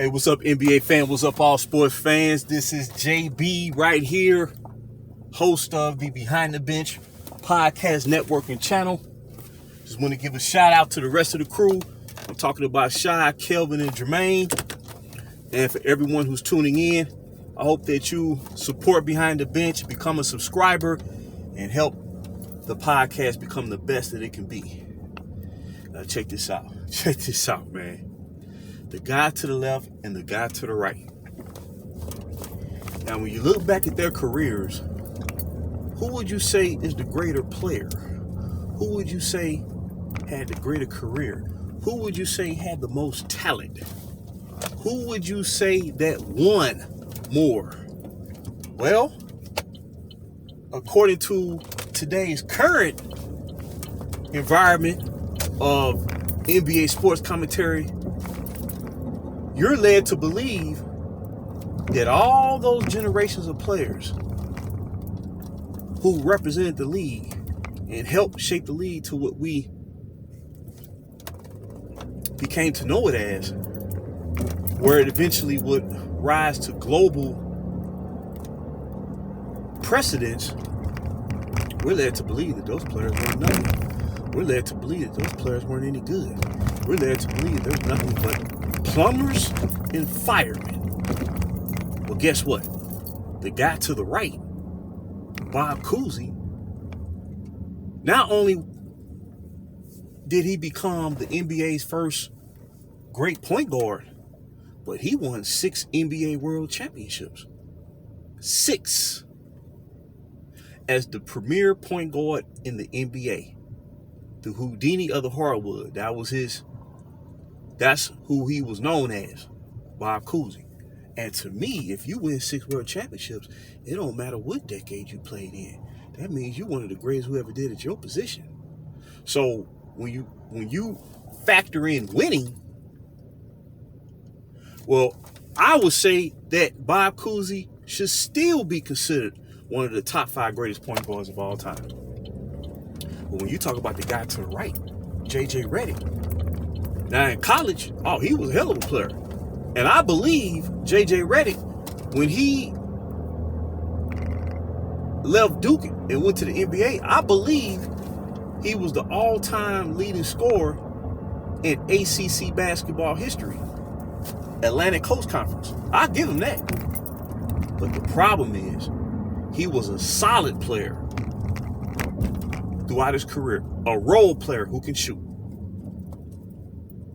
Hey, what's up, NBA fan? What's up, all sports fans? This is JB right here, host of the Behind the Bench podcast networking channel. Just want to give a shout out to the rest of the crew. I'm talking about Shy, Kelvin, and Jermaine. And for everyone who's tuning in, I hope that you support Behind the Bench, become a subscriber, and help the podcast become the best that it can be. Now check this out. Check this out, man. The guy to the left and the guy to the right. Now, when you look back at their careers, who would you say is the greater player? Who would you say had the greater career? Who would you say had the most talent? Who would you say that won more? Well, according to today's current environment of NBA sports commentary, you're led to believe that all those generations of players who represented the league and helped shape the league to what we became to know it as, where it eventually would rise to global precedence, we're led to believe that those players weren't nothing. We're led to believe that those players weren't any good. We're led to believe there's nothing but plumbers and firemen. Well, guess what? The guy to the right, Bob Cousy, not only did he become the NBA's first great point guard, but he won 6 NBA World Championships. 6. As the premier point guard in the NBA. The Houdini of the hardwood. That's who he was known as, Bob Cousy. And to me, if you win 6 world championships, it don't matter what decade you played in. That means you're one of the greatest who ever did at your position. So when you factor in winning, well, I would say that Bob Cousy should still be considered one of the top 5 greatest point guards of all time. But when you talk about the guy to the right, J.J. Redick, now in college, he was a hell of a player. And I believe J.J. Redick, when he left Duke and went to the NBA, I believe he was the all-time leading scorer in ACC basketball history. Atlantic Coast Conference. I'll give him that. But the problem is, he was a solid player throughout his career. A role player who can shoot.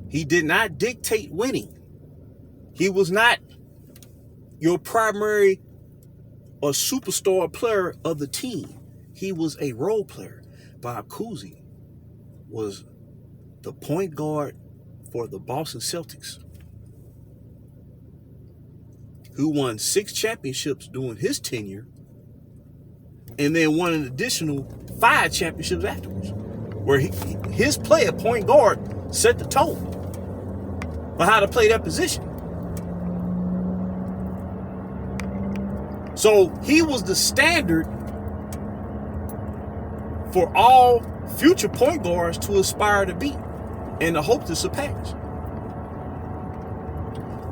He did not dictate winning. He was not your primary or superstar player of the team. He was a role player. Bob Cousy was the point guard for the Boston Celtics, who won 6 championships during his tenure, and then won an additional 5 championships afterwards, where his play at point guard set the tone on how to play that position. So he was the standard for all future point guards to aspire to be and to hope to surpass.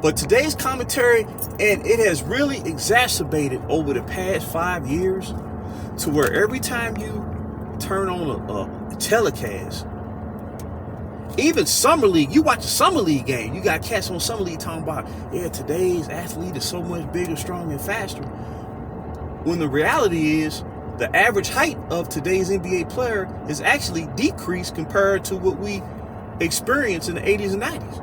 But today's commentary, and it has really exacerbated over the past 5 years, to where every time you turn on a telecast, even Summer League, you watch a Summer League game, you got cats on Summer League talking about, today's athlete is so much bigger, stronger, and faster. When the reality is, the average height of today's NBA player is actually decreased compared to what we experienced in the 80s and 90s.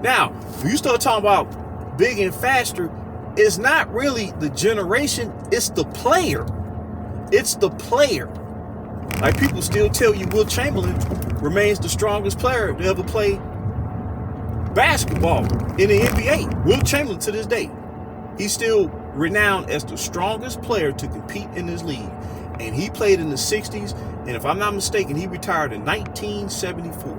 Now, when you start talking about big and faster, it's not really the generation, it's the player. It's the player. Like, people still tell you Will Chamberlain remains the strongest player to ever play basketball in the NBA. Will Chamberlain, to this day, he's still renowned as the strongest player to compete in this league. And he played in the 60s, and if I'm not mistaken, he retired in 1974.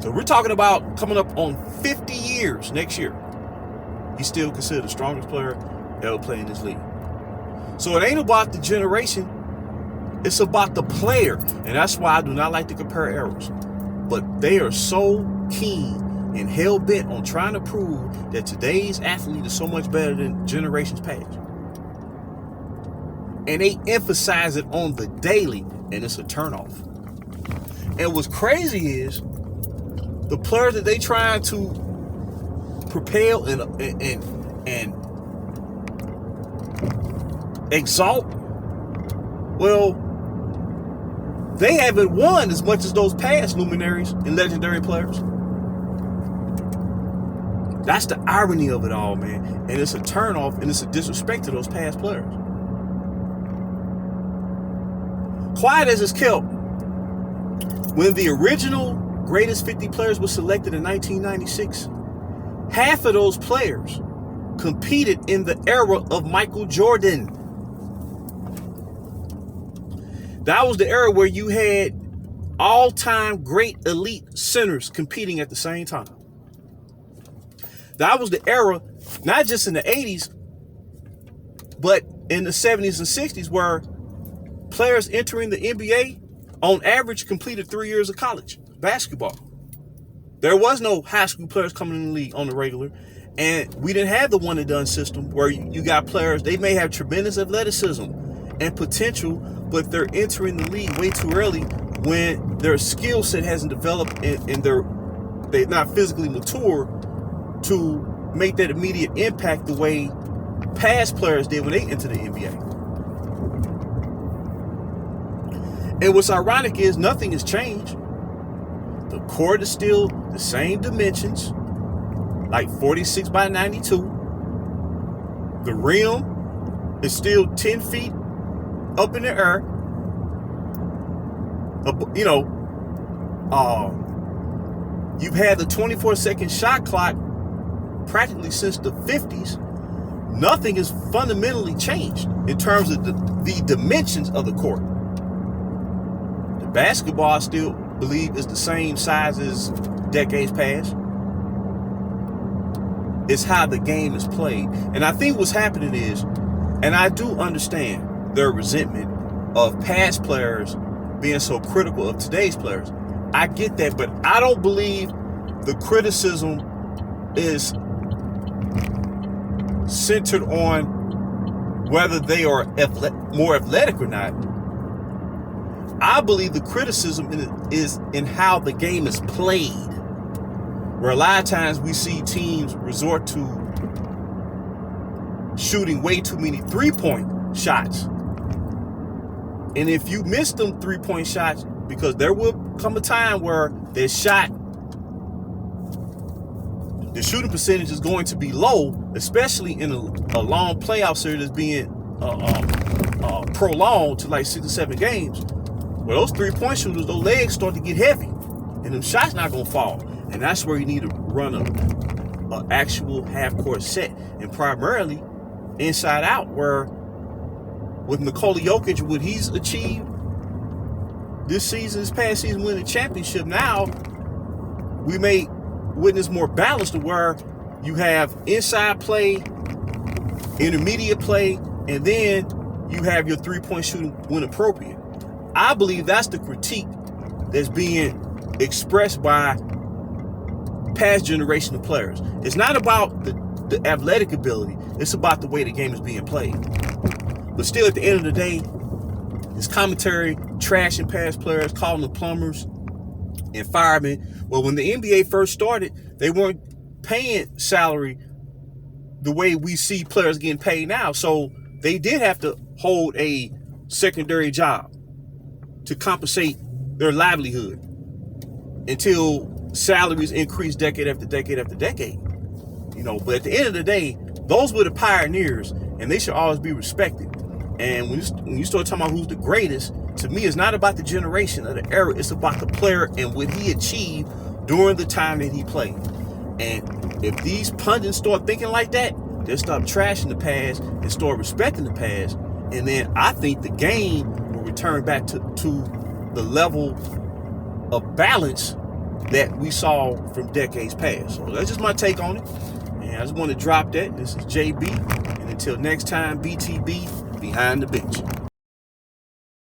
So we're talking about coming up on 50 years next year. He's still considered the strongest player ever played in this league. So it ain't about the generation. It's about the player. And that's why I do not like to compare eras. But they are so keen and hell-bent on trying to prove that today's athlete is so much better than generations past. And they emphasize it on the daily, and it's a turnoff. And what's crazy is the players that they trying to propel and exalt, well, they haven't won as much as those past luminaries and legendary players. That's the irony of it all, man. And it's a turnoff, and it's a disrespect to those past players. Quiet as it's kept, when the original greatest 50 players was selected in 1996, half of those players competed in the era of Michael Jordan. That was the era where you had all-time great elite centers competing at the same time. That was the era, not just in the 80s, but in the 70s and 60s, where players entering the NBA on average completed 3 years of college basketball. There was no high school players coming in the league on the regular. And we didn't have the one and done system where you got players, they may have tremendous athleticism and potential, but they're entering the league way too early when their skill set hasn't developed and they're not physically mature to make that immediate impact the way past players did when they entered the NBA. And what's ironic is nothing has changed. The court is still the same dimensions, like 46 by 92. The rim is still 10 feet up in the air. You've had the 24-second shot clock practically since the 50s. Nothing has fundamentally changed in terms of the dimensions of the court. The basketball, I still believe, is the same size as decades past. It's how the game is played. And I think what's happening is, and I do understand their resentment of past players being so critical of today's players. I get that, but I don't believe the criticism is centered on whether they are more athletic or not. I believe the criticism is in how the game is played, where a lot of times we see teams resort to shooting way too many three-point shots. And if you miss them three-point shots, because there will come a time where the shooting percentage is going to be low, especially in a long playoff series that's being prolonged to like 6 or 7 games. Well, those three-point shooters, those legs start to get heavy, and them shots not gonna fall. And that's where you need to run an actual half-court set, and primarily inside out, where with Nikola Jokic, what he's achieved this past season, winning the championship, now we may witness more balance to where you have inside play, intermediate play, and then you have your three-point shooting when appropriate. I believe that's the critique that's being expressed by past generation of players. It's not about the athletic ability. It's about the way the game is being played. But still, at the end of the day, this commentary trashing past players, calling them plumbers and firemen. Well, when the NBA first started, they weren't paying salary the way we see players getting paid now. So they did have to hold a secondary job to compensate their livelihood until salaries increased decade after decade after decade. But at the end of the day, those were the pioneers, and they should always be respected. And when you start talking about who's the greatest, to me, it's not about the generation or the era. It's about the player and what he achieved during the time that he played. And if these pundits start thinking like that, they'll stop trashing the past and start respecting the past. And then I think the game will return back to the level of balance that we saw from decades past. So that's just my take on it. And I just want to drop that. This is JB. And until next time, BTB, behind the bench.